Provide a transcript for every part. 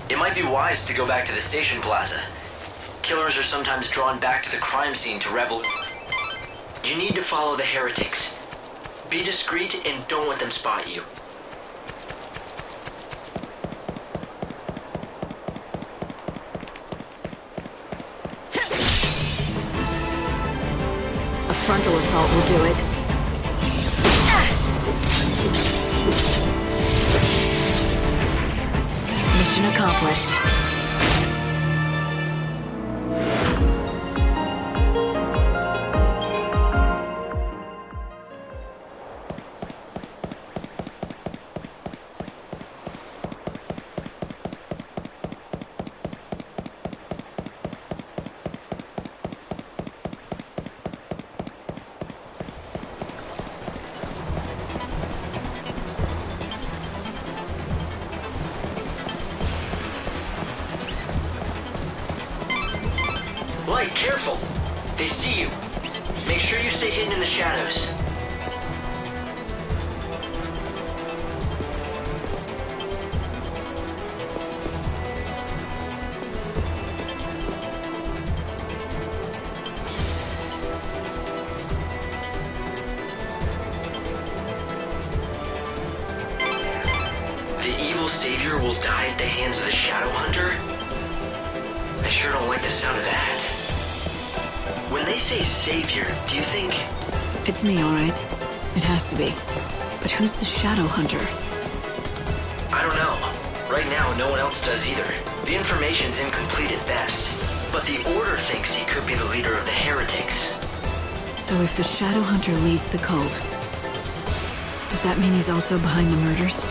It might be wise to go back to the station plaza. Killers are sometimes drawn back to the crime scene to revel. You need to follow the heretics. Be discreet and don't let them spot you. A frontal assault will do it. Mission accomplished. Light, careful! They see you. Make sure you stay hidden in the shadows. The evil savior will die at the hands of the Shadow Hunter? I sure don't like the sound of that. When they say savior, do you think... It's me, alright. It has to be. But who's the Shadow Hunter? I don't know. Right now, no one else does either. The information's incomplete at best. But the Order thinks he could be the leader of the heretics. So if the Shadow Hunter leads the cult, does that mean he's also behind the murders?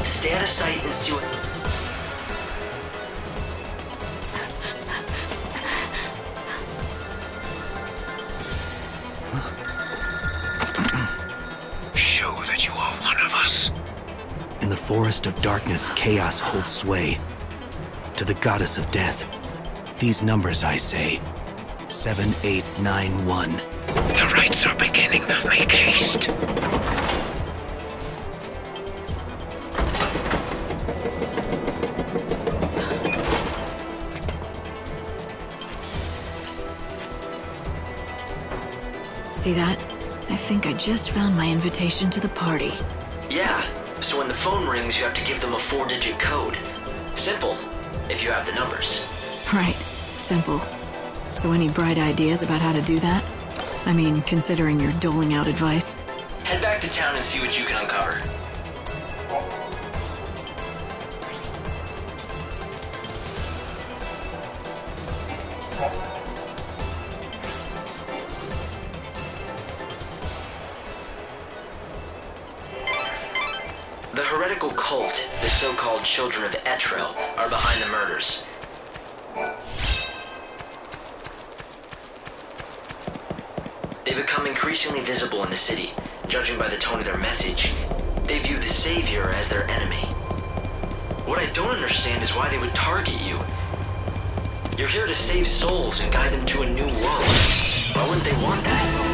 Stay out of sight and see what... Show that you are one of us. In the forest of darkness, chaos holds sway. To the goddess of death, these numbers I say. 7891. The rites are beginning. Make haste. See that? I think I just found my invitation to the party. Yeah, so when the phone rings, you have to give them a 4-digit code. Simple, if you have the numbers. Right. Simple. So any bright ideas about how to do that? I mean, considering you're doling out advice. Head back to town and see what you can uncover. The heretical cult, the so-called Children of Etro, are behind the murders. They become increasingly visible in the city. Judging by the tone of their message, they view the Savior as their enemy. What I don't understand is why they would target you. You're here to save souls and guide them to a new world. Why wouldn't they want that?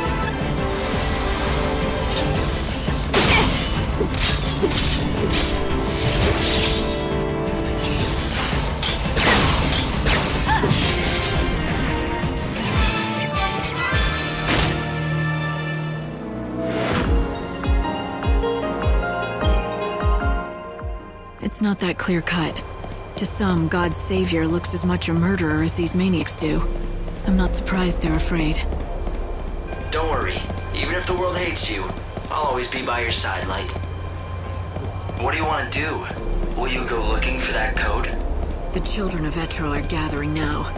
It's not that clear-cut. To some, God's savior looks as much a murderer as these maniacs do. I'm not surprised they're afraid. Don't worry. Even if the world hates you, I'll always be by your side, Light. What do you want to do? Will you go looking for that code? The children of Etro are gathering now.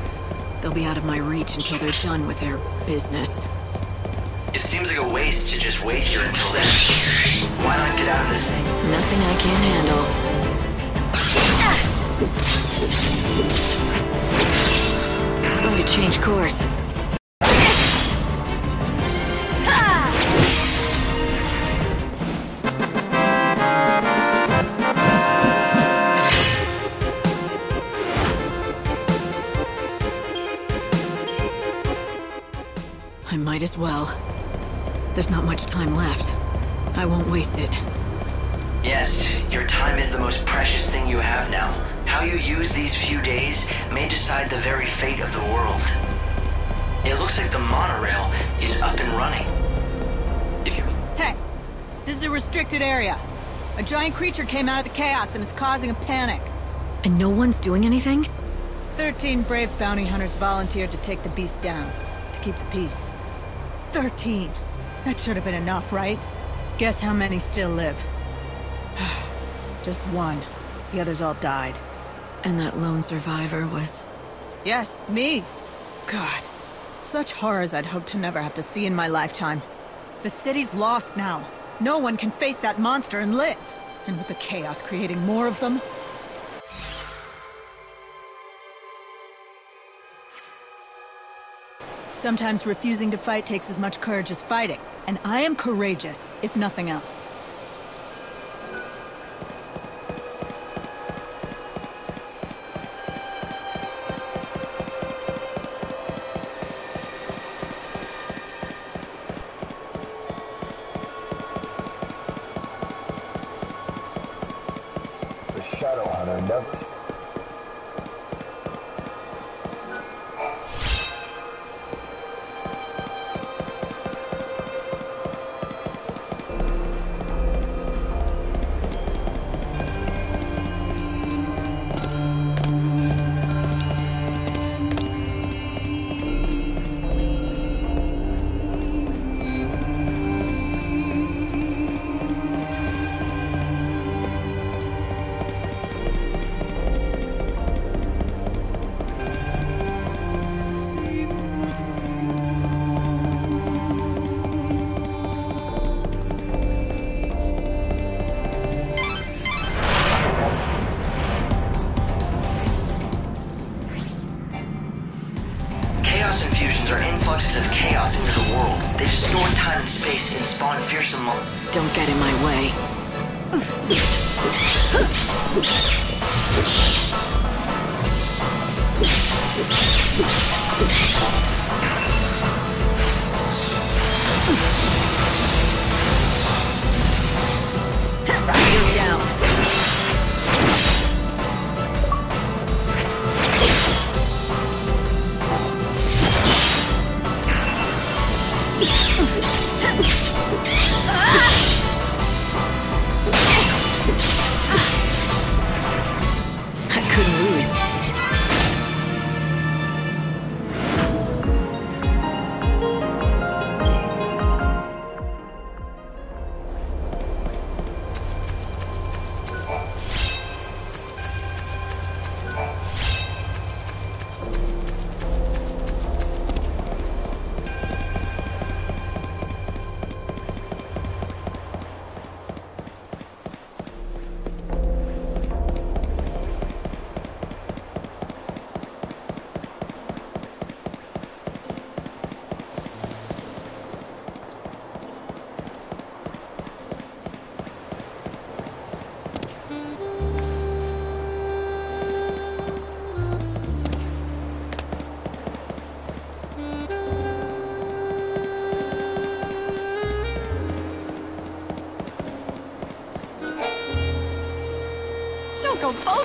They'll be out of my reach until they're done with their business. It seems like a waste to just wait here until then. Why not get out of this thing? Nothing I can't handle. Going to change course. I might as well. There's not much time left. I won't waste it. Yes, your time is the most precious thing you have now. How you use these few days may decide the very fate of the world. It looks like the monorail is up and running. If you... Hey! This is a restricted area. A giant creature came out of the chaos and it's causing a panic. And no one's doing anything? 13 brave bounty hunters volunteered to take the beast down. To keep the peace. 13! That should have been enough, right? Guess how many still live? Just one. The others all died. And that lone survivor was... Yes, me! God. Such horrors I'd hoped to never have to see in my lifetime. The city's lost now. No one can face that monster and live. And with the chaos creating more of them... Sometimes refusing to fight takes as much courage as fighting. And I am courageous, if nothing else. The Shadow Hunter never... Infusions are influxes of chaos into the world. They distort time and space and spawn fearsome Don't get in my way. You're down. I couldn't lose.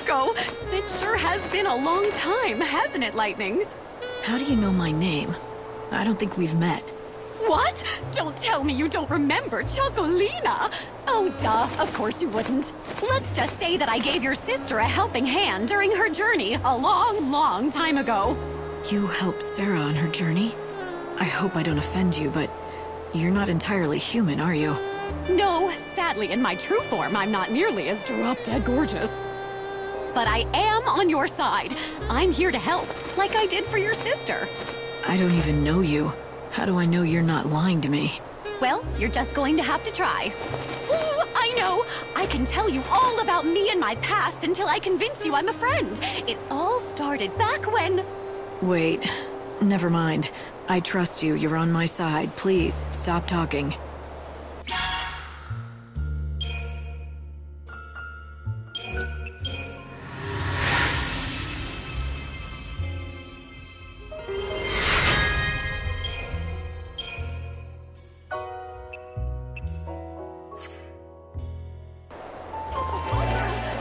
Choco! It sure has been a long time, hasn't it, Lightning? How do you know my name? I don't think we've met. What? Don't tell me you don't remember Chocolina! Oh, duh, of course you wouldn't. Let's just say that I gave your sister a helping hand during her journey a long, long time ago. You helped Sarah on her journey? I hope I don't offend you, but you're not entirely human, are you? No, sadly, in my true form, I'm not nearly as drop-dead gorgeous. But I am on your side. I'm here to help, like I did for your sister. I don't even know you. How do I know you're not lying to me? Well, you're just going to have to try. Ooh, I know! I can tell you all about me and my past until I convince you I'm a friend. It all started back when... Wait, never mind. I trust you, you're on my side. Please, stop talking.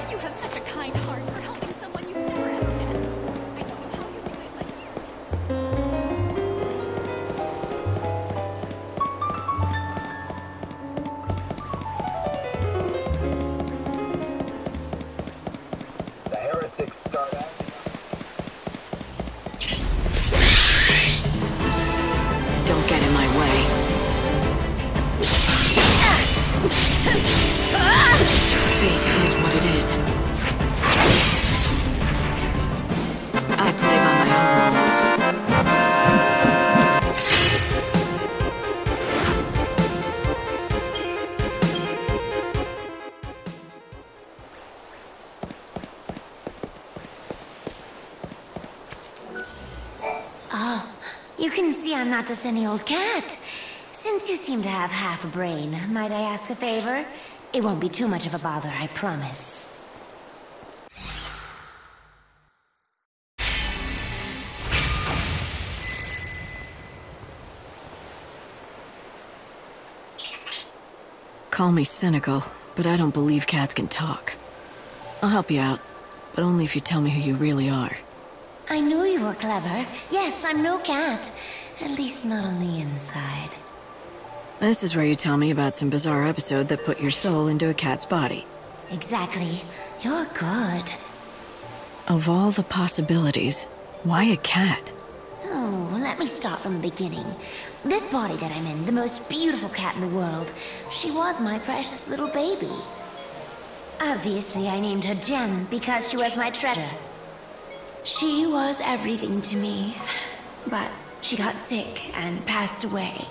You have such a kind heart for helping someone you've never ever met. I don't know how you do it, but... The heretics start out. Don't get in my way. Fate is what it is. I play by my own rules. You can see I'm not just any old cat. Since you seem to have half a brain, might I ask a favor? It won't be too much of a bother, I promise. Call me cynical, but I don't believe cats can talk. I'll help you out, but only if you tell me who you really are. I knew you were clever. Yes, I'm no cat. At least not on the inside. This is where you tell me about some bizarre episode that put your soul into a cat's body. Exactly. You're good. Of all the possibilities, why a cat? Oh, let me start from the beginning. This body that I'm in, the most beautiful cat in the world, she was my precious little baby. Obviously, I named her Gem because she was my treasure. She was everything to me, but she got sick and passed away.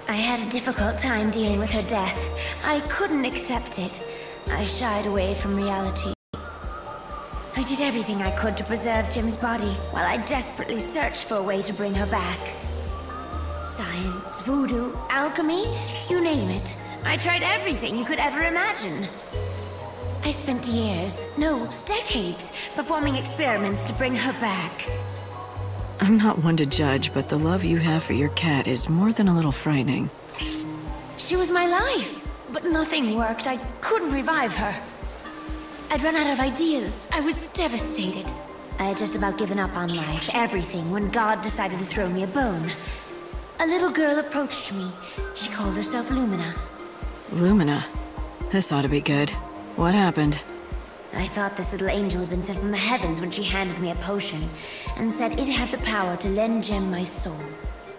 I had a difficult time dealing with her death. I couldn't accept it. I shied away from reality. I did everything I could to preserve Jim's body, while I desperately searched for a way to bring her back. Science, voodoo, alchemy, you name it. I tried everything you could ever imagine. I spent years, no, decades, performing experiments to bring her back. I'm not one to judge, but the love you have for your cat is more than a little frightening. She was my life, but nothing worked. I couldn't revive her. I'd run out of ideas. I was devastated. I had just about given up on life, everything, when God decided to throw me a bone. A little girl approached me. She called herself Lumina. Lumina? This ought to be good. What happened? I thought this little angel had been sent from the heavens when she handed me a potion, and said it had the power to lend Gem my soul.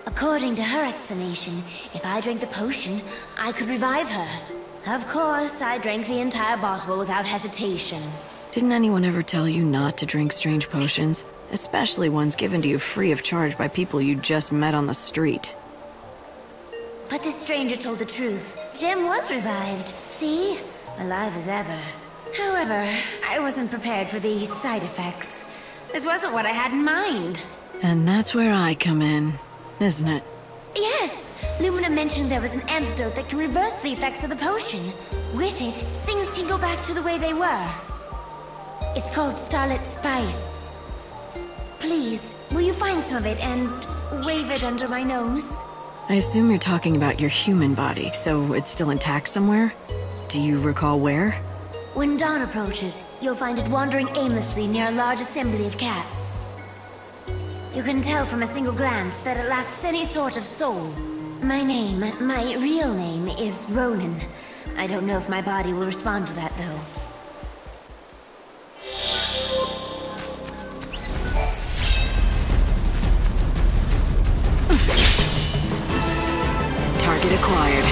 According to her explanation, if I drank the potion, I could revive her. Of course, I drank the entire bottle without hesitation. Didn't anyone ever tell you not to drink strange potions? Especially ones given to you free of charge by people you just met on the street. But this stranger told the truth. Gem was revived. See? Alive as ever. However, I wasn't prepared for these side effects. This wasn't what I had in mind. And that's where I come in, isn't it? Yes! Lumina mentioned there was an antidote that can reverse the effects of the potion. With it, things can go back to the way they were. It's called Starlit Spice. Please, will you find some of it and wave it under my nose? I assume you're talking about your human body, so it's still intact somewhere? Do you recall where? When dawn approaches, you'll find it wandering aimlessly near a large assembly of cats. You can tell from a single glance that it lacks any sort of soul. My real name is Ronan. I don't know if my body will respond to that, though. Target acquired.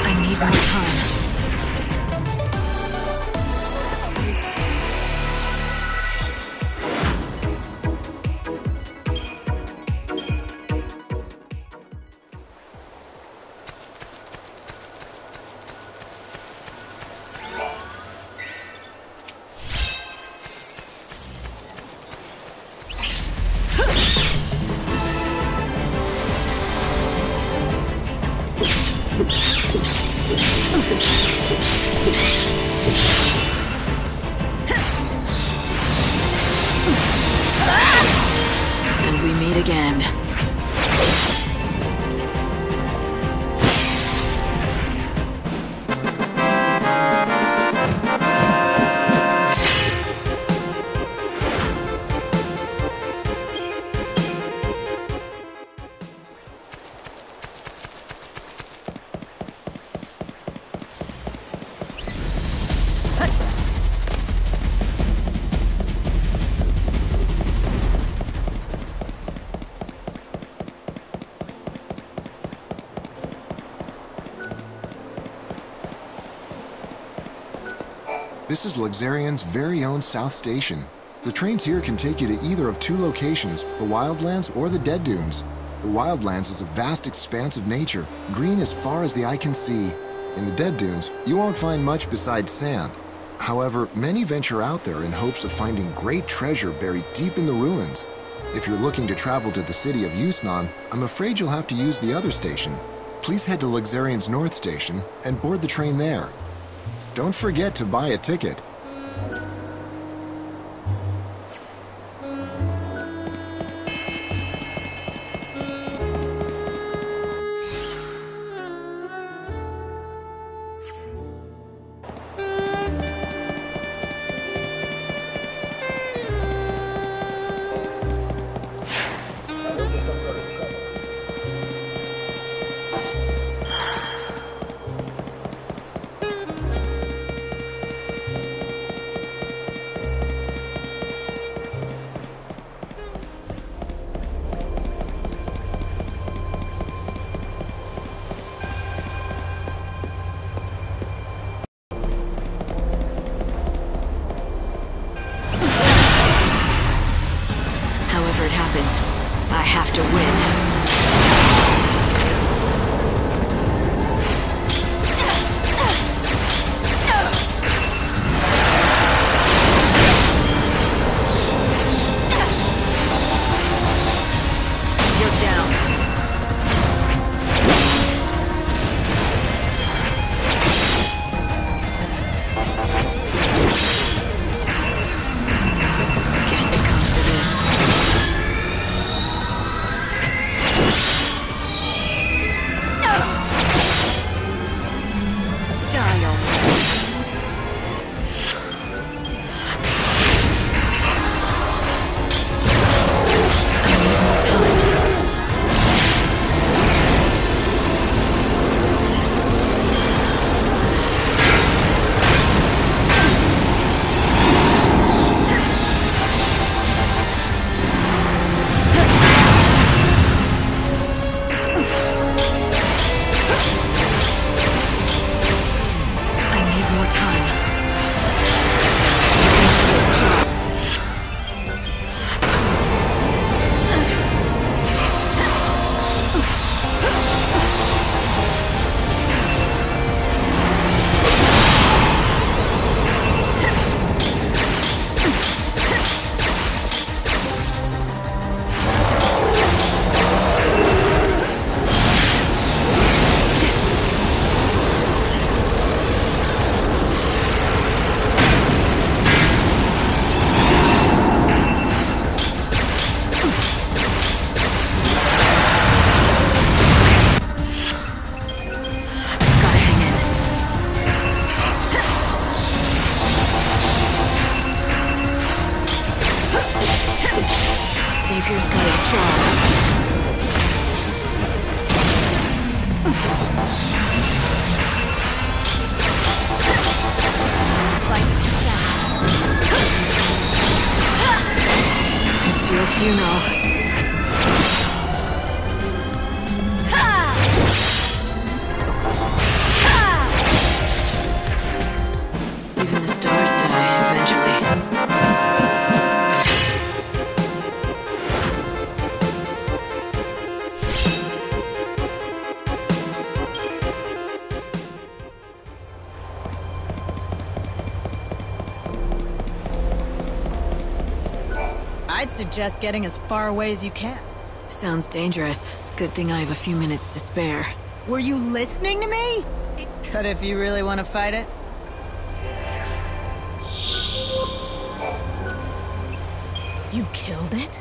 I need more time. And we meet again. This is Luxarian's very own South Station. The trains here can take you to either of two locations, the Wildlands or the Dead Dunes. The Wildlands is a vast expanse of nature, green as far as the eye can see. In the Dead Dunes, you won't find much besides sand. However, many venture out there in hopes of finding great treasure buried deep in the ruins. If you're looking to travel to the city of Yusnan, I'm afraid you'll have to use the other station. Please head to Luxarian's North Station and board the train there. Don't forget to buy a ticket. Savior's got a job. Lights too fast. It's your funeral. Even the stars die eventually. I'd suggest getting as far away as you can. Sounds dangerous. Good thing I have a few minutes to spare. Were you listening to me? Cut if you really want to fight it. You killed it?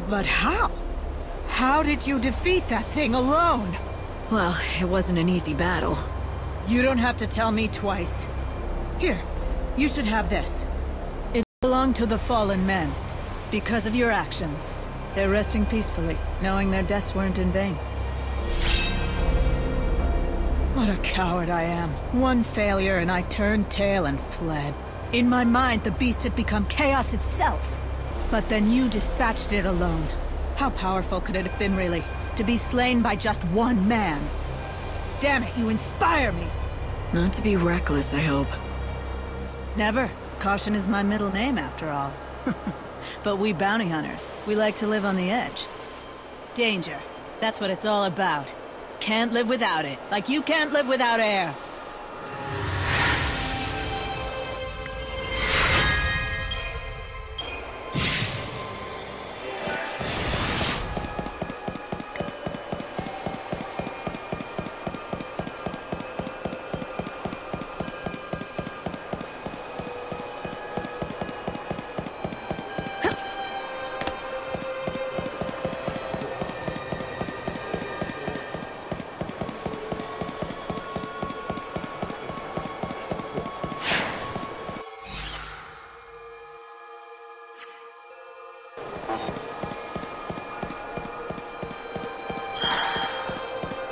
But how? How did you defeat that thing alone? Well, it wasn't an easy battle. You don't have to tell me twice. Here, you should have this. It belonged to the fallen men. Because of your actions. They're resting peacefully, knowing their deaths weren't in vain. What a coward I am. One failure and I turned tail and fled. In my mind, the beast had become chaos itself. But then you dispatched it alone. How powerful could it have been, really? To be slain by just one man? Damn it, you inspire me! Not to be reckless, I hope. Never. Caution is my middle name, after all. But we bounty hunters, we like to live on the edge. Danger. That's what it's all about. Can't live without it, like you can't live without air.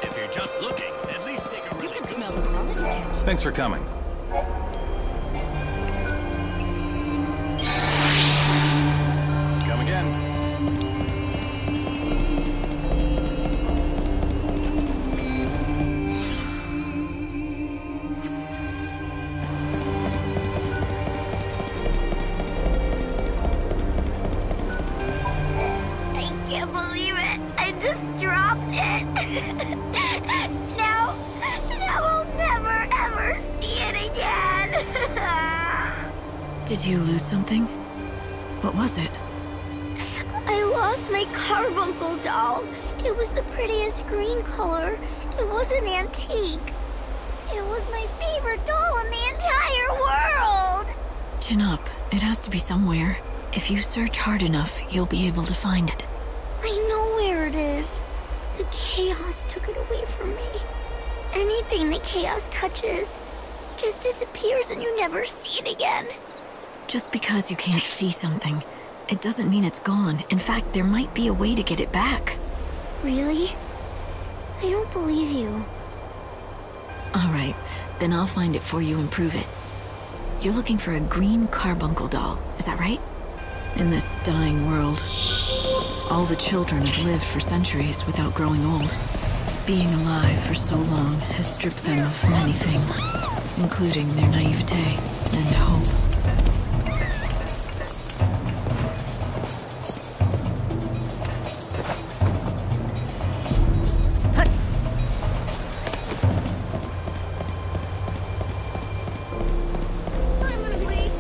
If you're just looking, at least take a really You can good smell the blood in the kitchen. Thanks for coming. Come again. I can't believe it. I just dropped it. now I'll never ever see it again. Did you lose something? What was it? I lost my carbuncle doll. It was the prettiest green color. It was an antique. It was my favorite doll in the entire world. Chin up. It has to be somewhere. If you search hard enough, you'll be able to find it. I know where it is. The chaos took it away from me. Anything the chaos touches just disappears and you never see it again. Just because you can't see something, it doesn't mean it's gone. In fact, there might be a way to get it back. Really? I don't believe you. All right, then I'll find it for you and prove it. You're looking for a green carbuncle doll, is that right? In this dying world, all the children have lived for centuries without growing old. Being alive for so long has stripped them of many things, including their naivete and hope. I'm gonna bleed.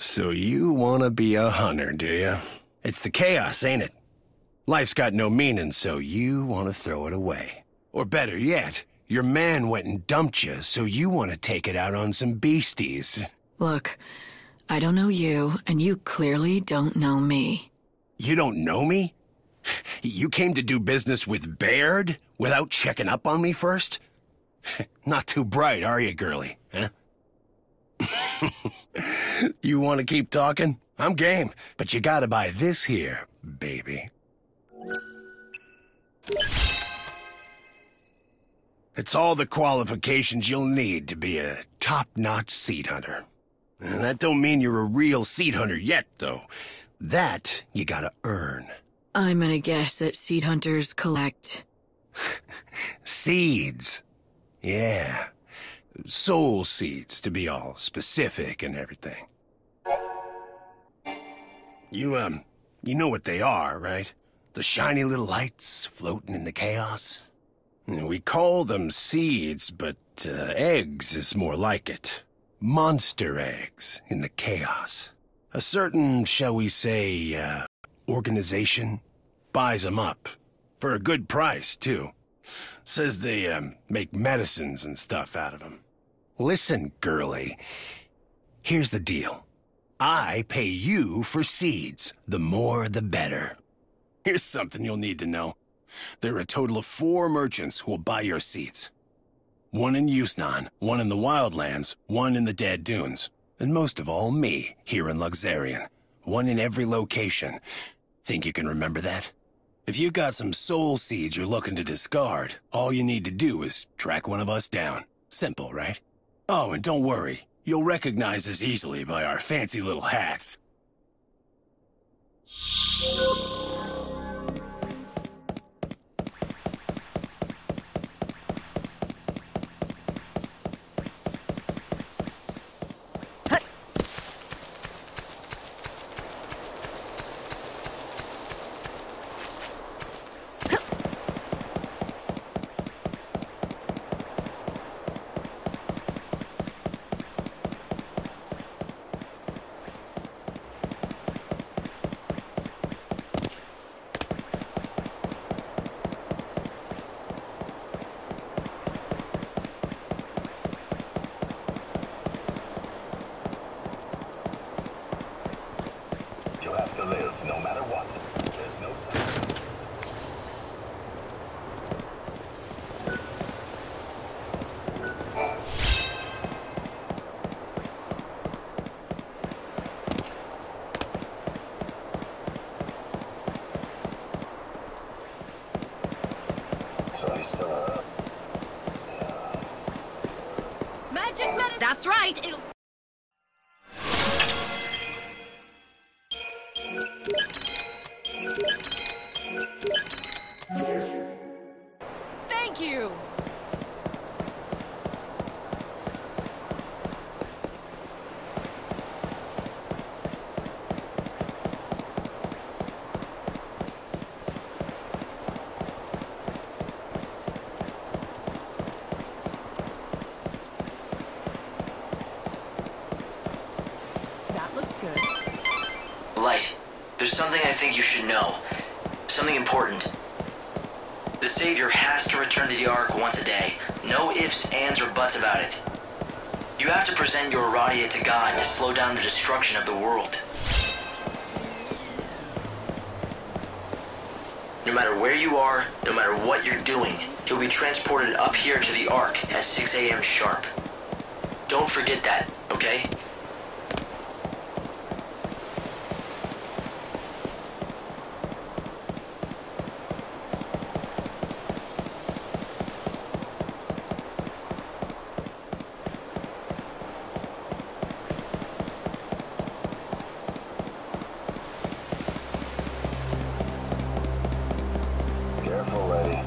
So you want to be a hunter, do you? It's the chaos, ain't it? Life's got no meaning, so you want to throw it away. Or better yet, your man went and dumped you, so you want to take it out on some beasties. Look, I don't know you, and you clearly don't know me. You don't know me? You came to do business with Baird without checking up on me first? Not too bright, are you, girlie? Huh? You want to keep talking? I'm game, but you gotta buy this here, baby. It's all the qualifications you'll need to be a top-notch seed hunter. That don't mean you're a real seed hunter yet, though. That you gotta earn. I'm gonna guess that seed hunters collect... Seeds. Yeah. Soul seeds, to be all specific and everything. You know what they are, right? The shiny little lights floating in the chaos? We call them seeds, but eggs is more like it. Monster eggs in the chaos. A certain, shall we say, organization buys them up. For a good price, too. Says they make medicines and stuff out of them. Listen, girlie. Here's the deal. I pay you for seeds. The more, the better. Here's something you'll need to know. There are a total of 4 merchants who will buy your seeds. 1 in Yusnan, 1 in the Wildlands, 1 in the Dead Dunes. And most of all, me, here in Luxarian. 1 in every location. Think you can remember that? If you got some soul seeds you're looking to discard, all you need to do is track one of us down. Simple, right? Oh, and don't worry. You'll recognize us easily by our fancy little hats. No matter what, there's no secret. So he's still up. Yeah. Magic medicine! That's right, it'll... Thank you! That looks good. Light, there's something I think you should know. Something important. The Savior has to return to the Ark once a day. No ifs, ands, or buts about it. You have to present your Aradia to God to slow down the destruction of the world. No matter where you are, no matter what you're doing, you'll be transported up here to the Ark at 6 a.m. sharp. Don't forget that, okay? Careful, lady.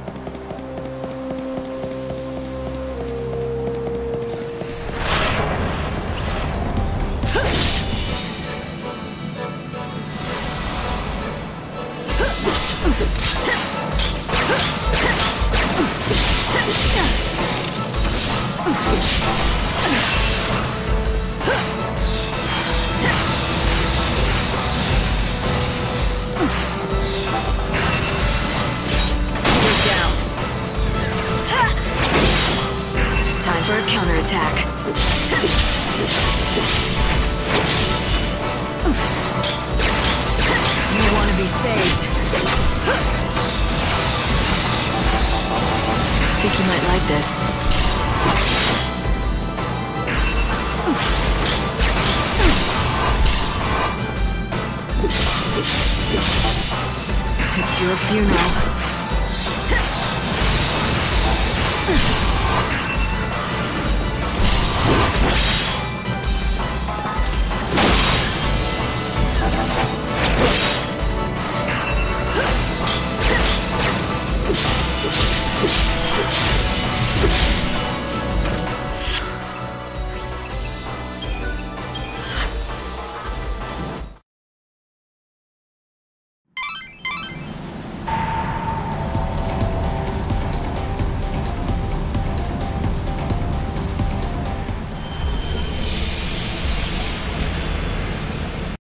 this. It's your funeral.